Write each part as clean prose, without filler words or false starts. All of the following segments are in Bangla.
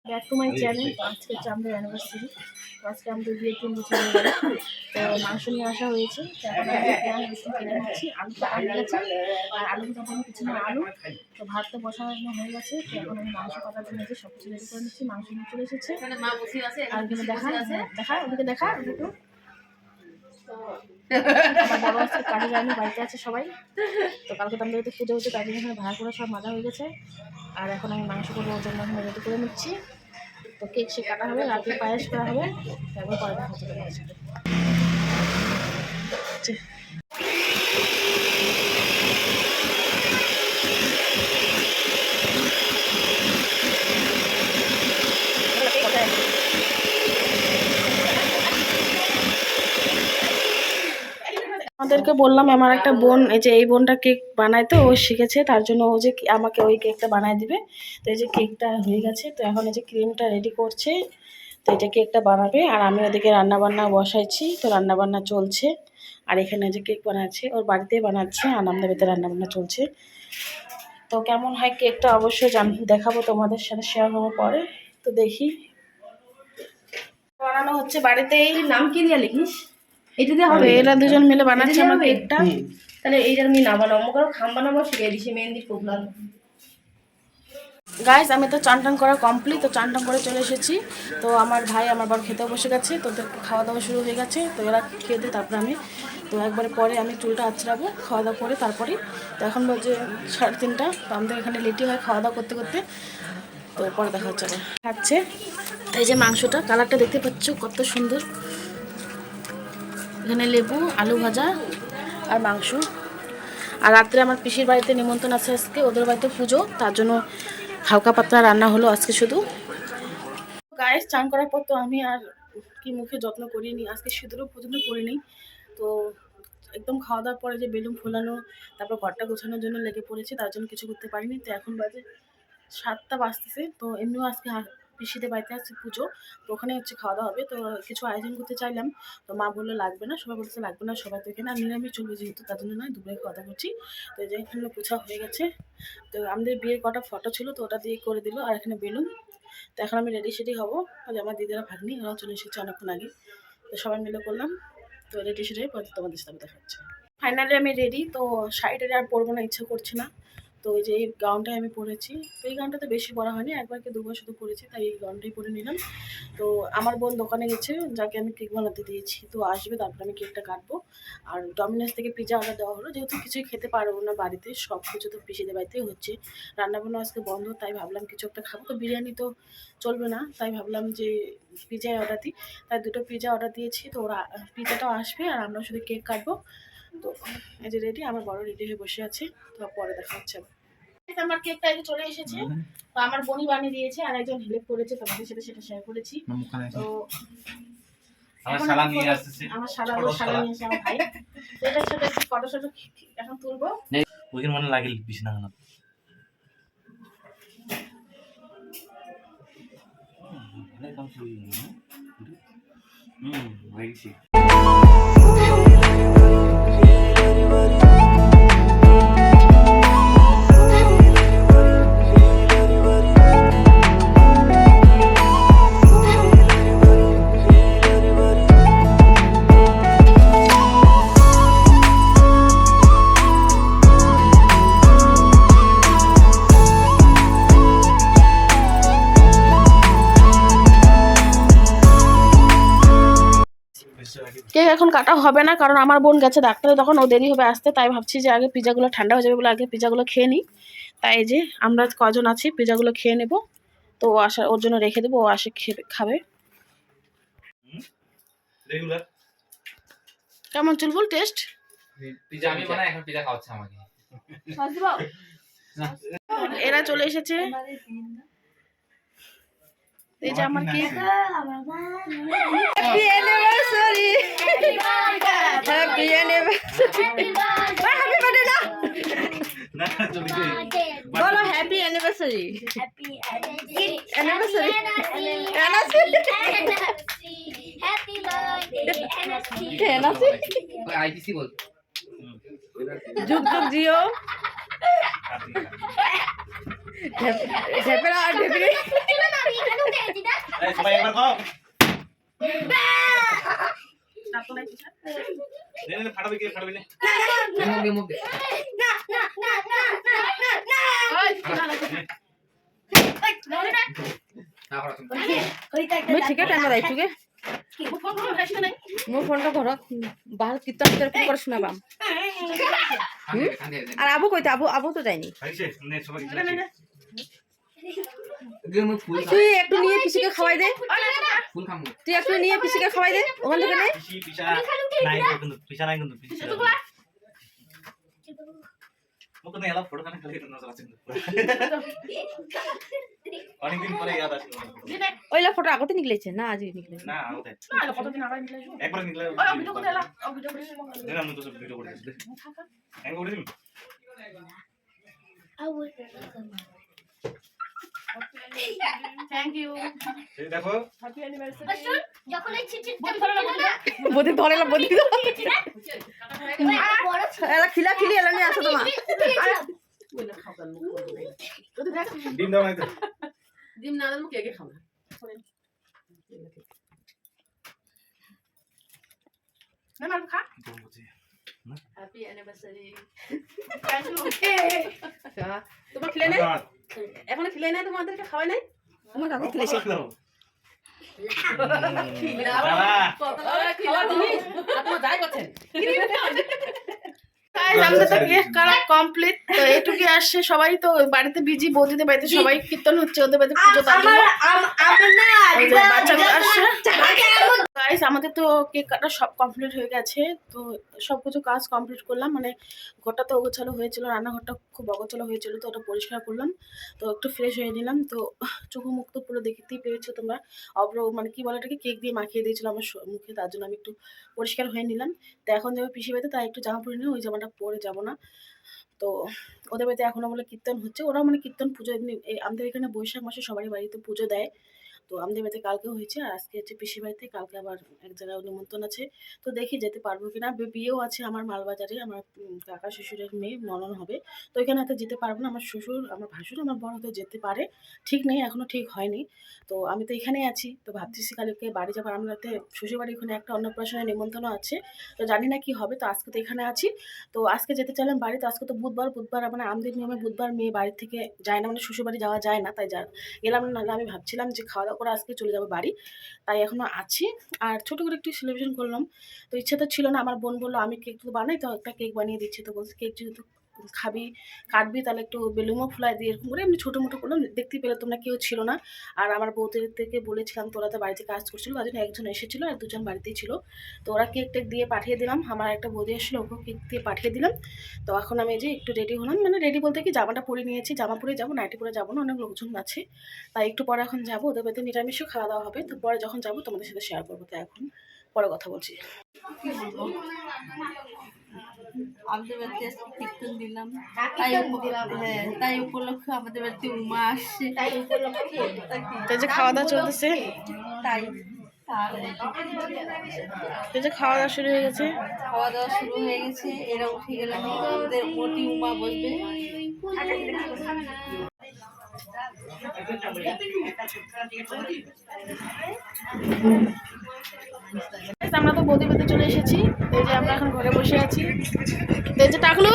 Back to my channel. আজকে হচ্ছে আমাদের অ্যানিভার্সারি। আজকে আমাদের বিয়ে 3 বছর হয়ে গেল। তো মাংস নিয়ে আসা হয়েছে। এখন আমি পেঁয়াজ রসুন কেটে নিচ্ছি। আলু কাটা হয়ে গেছে, আর আলু কাটানো কিছু না আলু। তো ভাত তো বসানো হয়ে গেছে। তো এখন আমি মাংস কাটার জন্য সব কিছু রেডি করে নিচ্ছি। মাংস নিয়ে চলে এসেছে। আর এখানে দেখা ওদিকে দেখা একটু। আমার বড় আজকে কাজে যায়নি, বাড়িতে আছে সবাই। তো কালকে তো আমাদের পুজো হচ্ছে, তার জন্য এখানে ভাড়া করে সব মাজা হয়ে গেছে। আর এখন আমি মাংস করবো, ওর জন্য এখন রেডি করে নিচ্ছি। তো কেক সে কাটা হবে, রাতে পায়েস করা হবে, তারপর পরে দেখা হচ্ছে তোমার সাথে। আমাদেরকে বললাম আমার একটা বোন, এই যে এই বোনটা কেক বানায়, তো ও শিখেছে, তার জন্য ও যে আমাকে ওই কেকটা বানায় দিবে। তো এই যে কেকটা হয়ে গেছে, তো এখন এই যে ক্রিমটা রেডি করছে। তো এই যে কেকটা বানাবে, আর আমি ওদিকে রান্নাবান্না বসাইছি, তো রান্নাবান্না চলছে। আর এখানে যে কেক বানাচ্ছে ওর বাড়িতেই বানাচ্ছে, আর আমাদের বাড়িতে রান্নাবান্না চলছে। তো কেমন হয় কেকটা অবশ্যই দেখাবো তোমাদের সাথে, শেয়ার হবো পরে। তো দেখি বানানো হচ্ছে বাড়িতেই। নাম কি দিয়ে লিখিস? এটা দিয়ে হবে, এরা দুজন মিলে বানাচ্ছে আমার কেকটা। তাহলে এইটা আমি না বানাবো, আমাকে খাম বানাবো শিখিয়ে দিছি, মেহেন্দির প্রোগ্রাম। গাইস, আমি তো চান টান করা কমপ্লিট, তো চান টান করে চলে এসেছি। তো আমার ভাই আমার বর খেতেও বসে গেছে, তো ওদেরকে খাওয়া দাওয়া শুরু হয়ে গেছে। তো এরা খেয়ে দিই, তারপরে আমি তো একবারে পরে আমি চুলটা আঁচড়াবো খাওয়া দাওয়া করে তারপরে। তো এখন বাজে 3:30। তো আমাদের এখানে লেটই হয় খাওয়া দাওয়া করতে করতে। তো পরে দেখা হচ্ছে খাচ্ছে। এই যে মাংসটা, কালারটা দেখতে পাচ্ছ কত সুন্দর। এখানে লেবু, আলু ভাজা আর মাংস। আর রাত্রে আমার পিসির বাড়িতে নিমন্ত্রণ আছে আজকে, ওদের বাড়িতে পুজো, তার জন্য হালকা পাতলা রান্না হলো আজকে শুধু। গায়ে চান করার পর তো আমি আর কি মুখে যত্ন করিনি, আজকে সিঁদুরও পর্যন্ত করিনি। তো একদম খাওয়া দাওয়ার পরে যে বেলুন ফোলানো, তারপর ঘরটা গোছানোর জন্য লেগে পড়েছি, তার জন্য কিছু করতে পারিনি। তো এখন বাজে 7টা বাজতেছে। তো এমনিও আজকে পিসিদের বাড়িতে আছে পুজো, তো ওখানে হচ্ছে খাওয়া দাওয়া হবে। তো কিছু আয়োজন করতে চাইলাম, তো মা বললো লাগবে না, সবাই বলছে লাগবে না, সবাই তো এখানে নিরামিষ চলবে যেহেতু, তার জন্য নয়, দুপুরে খাওয়া দাওয়া করছি। তো এই যে এখানে পোছা হয়ে গেছে। তো আমাদের বিয়ের কটা ফটো ছিল, তো ওটা দিয়ে করে দিল, আর এখানে বেলুন। তো এখন আমি রেডি সেডি হবো। যে আমার দিদিরা ভাগ্নি ওরাও চলে এসেছে অনেকক্ষণ আগে, তো সবাই মিলে করলাম। তো রেডি সেডি হয়ে তোমাদের সাথে দেখা হচ্ছে। ফাইনালি আমি রেডি। তো শাড়িটা আর পরবো না, ইচ্ছা করছে না। তো এই যে এই গাউনটাই আমি পরেছি। তো এই গাউনটাতে বেশি পরা হয়নি, একবার কি দুবার শুধু পরেছি, তাই এই গাউনটাই পরে নিলাম। তো আমার বোন দোকানে গেছে, যাকে আমি কেক বানাতে দিয়েছি, তো আসবে, তারপরে আমি কেকটা কাটবো। আর ডমিনোস থেকে পিজা অর্ডার দেওয়া হলো, যেহেতু কিছুই খেতে পারবো না বাড়িতে, সব কিছু তো পিসিদের বাড়িতেই হচ্ছে। রান্নাবান্না আজকে বন্ধ, তাই ভাবলাম কিছু একটা খাবো, তো বিরিয়ানি তো চলবে না, তাই ভাবলাম যে পিজাই অর্ডার দিই। তাই 2টো পিজা অর্ডার দিয়েছি। তো ওরা পিজাটাও আসবে, আর আমরা শুধু কেক কাটবো। তো এই যে রেডি, আমার বড় রেডি হয়ে বসে আছে। তো পরে দেখা হচ্ছে। আমার কেকটা এই চলে এসেছে। তো আমার বোনই বানিয়ে দিয়েছে, আর একজন হেল্প করেছে, তোমাদের সাথে সেটা শেয়ার করেছি। তো আমার শালা নিয়ে আসছে, আমার শালা নিয়ে এসে আমার ভাই। তো এটার সাথে একটু ফটো এখন তুলবো। ওইখানে মনে লাগিল বিছনা না একদম শুই হয়েছি। কেক এখন কাটা হবে না, কারণ আমার বোন গেছে ডাক্তারে, তখন ও দেরি হবে আসতে। তাই ভাবছি যে আগে পিজাগুলো ঠান্ডা হয়ে যাবে বলে আগে পিজাগুলো খেয়ে নিই। তাই যে আমরা কজন আছি পিজাগুলো খেয়ে নেব। তো ও আসা, ওর জন্য রেখে দেবো, ও আসে খাবে। কেমন চুলবুল টেস্ট? পিজা আমি বানাই, এখন পিজা খাওয়াচ্ছে আমাকে। এরা চলে এসেছে। এই যে আমার cake. Happy anniversary, happy anniversary, happy birthday না বলো, happy anniversary, happy anniversary, happy birthday আইটিসি বল, যুগ যুগ জিও। ঢেপেরা ঢেপেরে সবাই একবার খাও তাতো নাই পিঠা নে ফাটাবে কি ফাটাবে না মুখ দে ওই না তারপর তুমি মই ঠিকে টাইম আহিছোগে ফোন করে খাইছ নাই মোৰ ফোনটো ঘৰত বাহিৰত কীৰ্তন কৰি শুনাবাম কান্দে আৰু আবু কৈতে আবু তো যায়নি খাইছে নে সবাই দিও মই ফুল তুই একটু নিয়ে পিসিকে খাওয়াই দে ফুল খাম তুই একটু নিয়ে পিসিকে খাওয়াই দে ওখান থেকে নে পিসা নাই কিন্তু পিসা নাই কিন্তু পিসা মুখে না এলা ফটো কানে খালি এটা নজর আছে অনেকদিন পরে ইয়াদ আসলো ওইলা ফটো আগতে নিকলেছে না আজ নিকলেছে না আউতে না কতদিন আবার মিলাই একবার নিকলে ওই ভিডিও করে এলা ভিডিও করে না আমি তো সব ভিডিও করে দিছি হ্যাং করে দিম থ্যাংক ইউ এই দেখো হ্যাপি অ্যানিভার্সারি যখন এই চিঠি বদি ধরে না বদি এলা খিলা খিলি এলা নিয়ে আসো তোমা ডিম দাও নাই তো ডিম না দিলে কেকে খাও না না না খা দম বুঝি হ্যাপি অ্যানিভার্সারি থ্যাংক ইউ তোমার খিলে নাই এখনো খিলে নাই তোমাদেরকে খাওয়াই নাই তোমার কাকু খিলেছে খাওয়া তুমি আপনারা যাই করছেন গাইস আমাদের তো কেক কাটা কমপ্লিট তো এইটুকু আসছে সবাই তো বাড়িতে বিজি বৌদিদের বাড়িতে সবাই কীর্তন হচ্ছে ওদের বাড়িতে পুজো বাচ্চাগুলো আসছে গাইস আমাদের তো কেক কাটা সব কমপ্লিট হয়ে গেছে তো সব কিছু কাজ কমপ্লিট করলাম মানে ঘরটা তো অগোছালো হয়েছিল রান্নাঘরটা খুব অগোছালো হয়েছিল তো ওটা পরিষ্কার করলাম তো একটু ফ্রেশ হয়ে নিলাম তো চোখু মুখ তো পুরো দেখতেই পেয়েছো তোমরা অব্র মানে কি বলে এটাকে কেক দিয়ে মাখিয়ে দিয়েছিল আমার মুখে তার জন্য আমি একটু পরিষ্কার হয়ে নিলাম তো এখন যাবো পিসি বাড়িতে তাই একটু জামা পরে নিই ওই জামাটা পরে যাবো না তো ওদের বাড়িতে এখনও বলে কীর্তন হচ্ছে ওরাও মানে কীর্তন পুজো এমনি আমাদের এখানে বৈশাখ মাসে সবারই বাড়িতে পুজো দেয় তো আমাদের বাড়িতে কালকেও হয়েছে আর আজকে হচ্ছে পিসির বাড়িতে কালকে আবার এক জায়গায় নিমন্ত্রণ আছে তো দেখি যেতে পারবো কিনা বিয়েও আছে আমার মালবাজারে আমার কাকা শ্বশুরের মেয়ে ননন হবে তো ওইখানে হয়তো যেতে পারবো না আমার শ্বশুর আমার ভাসুর আমার বড় হয়তো যেতে পারে ঠিক নেই এখনও ঠিক হয়নি তো আমি তো এখানেই আছি তো ভাবতেছি কালকে বাড়ি যাবার আমাদের শ্বশুর বাড়ি ওখানে একটা অন্নপ্রাশনের নিমন্ত্রণও আছে তো জানি না কি হবে তো আজকে তো এখানে আছি তো আজকে যেতে চাইলাম বাড়িতে আজকে তো বুধবার মানে আমাদের নিয়মে বুধবার মেয়ে বাড়ি থেকে যায় না মানে শ্বশুর বাড়ি যাওয়া যায় না তাই গেলাম না আমি ভাবছিলাম যে খাওয়া দাওয়া করে আজকে চলে যাবো বাড়ি তাই এখনও আছি আর ছোটো করে একটু সেলিব্রেশন করলাম তো ইচ্ছে তো ছিল না আমার বোন বললো আমি কেক তো বানাই তো একটা কেক বানিয়ে দিচ্ছি তো বলছি কেক যেহেতু খাবি কাটবি তাহলে একটু বেলুনও ফুলাই দিয়ে এরকম করে এমনি ছোটো মোটো করলাম দেখতে পেলে তোমরা কেউ ছিল না আর আমার বউদের থেকে বলেছিলাম তোরা তো বাড়িতে কাজ করছিলো তার জন্য একজন এসেছিলো আর দুজন বাড়িতেই ছিল তো ওরা কেক টেক দিয়ে পাঠিয়ে দিলাম আমার একটা বৌদি এসেছিলো ওকে কেক দিয়ে পাঠিয়ে দিলাম তো এখন আমি যে একটু রেডি হলাম মানে রেডি বলতে কি জামাটা পরে নিয়েছি জামা পরে যাবো নাইটি পরে যাবো না অনেক লোকজন আছে তাই একটু পরে এখন যাবো ওদের বাড়িতে নিরামিষও খাওয়া দাওয়া হবে তো পরে যখন যাবো তোমাদের সাথে শেয়ার করবো তো এখন পরে কথা বলছি আমাদের বাড়িতে আজকে কীর্তন দিলাম তাই উপলক্ষে আমাদের বাড়িতে উমা আসছে তো যে খাওয়া দাওয়া চলতেছে তাই তো যে খাওয়া দাওয়া শুরু হয়ে গেছে খাওয়া দাওয়া শুরু হয়ে গেছে এরা উঠে গেলে আমাদের মোটি উমা বসবে আমরা তো বৌদি বাড়িতে চলে এসেছি এই যে আমরা এখন ঘরে বসে আছি এই যে টাকলু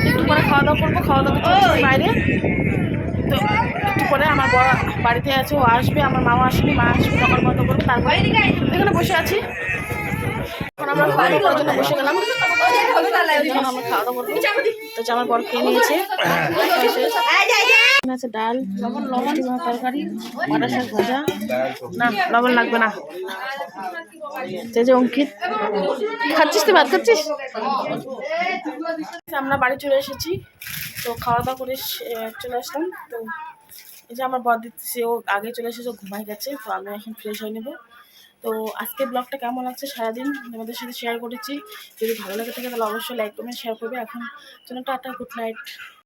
একটু পরে খাওয়া দাওয়া করবো খাওয়া দাওয়া করবো বাইরে তো একটু পরে আমার বড় বাড়িতে আছে ও আসবে আমার মামা আসেনি মা আসবে তখন মতো করবো তারপরে এখানে বসে আছি এখন আমরা খাওয়া দাওয়া করার জন্য বসে গেলাম এখন আমরা খাওয়া দাওয়া করবো তো যে আমার বড় খেয়ে নিয়েছে আছে ডাল লবণ তরকারি মাটা শাক ভাজা না লবণ লাগবে না যে অঙ্কিত খাচ্ছিস তুই ভাত খাচ্ছিস আমরা বাড়ি চলে এসেছি তো খাওয়া দাওয়া করে চলে আসলাম তো এই যে আমার বর দিতেছে ও আগে চলে এসেছে ঘুমাই গেছে তো আমি এখন ফ্রেশ হয়ে নেবো তো আজকে ব্লগটা কেমন লাগছে সারাদিন আমাদের সাথে শেয়ার করেছি যদি ভালো লাগে থাকে তাহলে অবশ্যই লাইক কমেন্ট শেয়ার করবে এখন জন্য টাটা গুড নাইট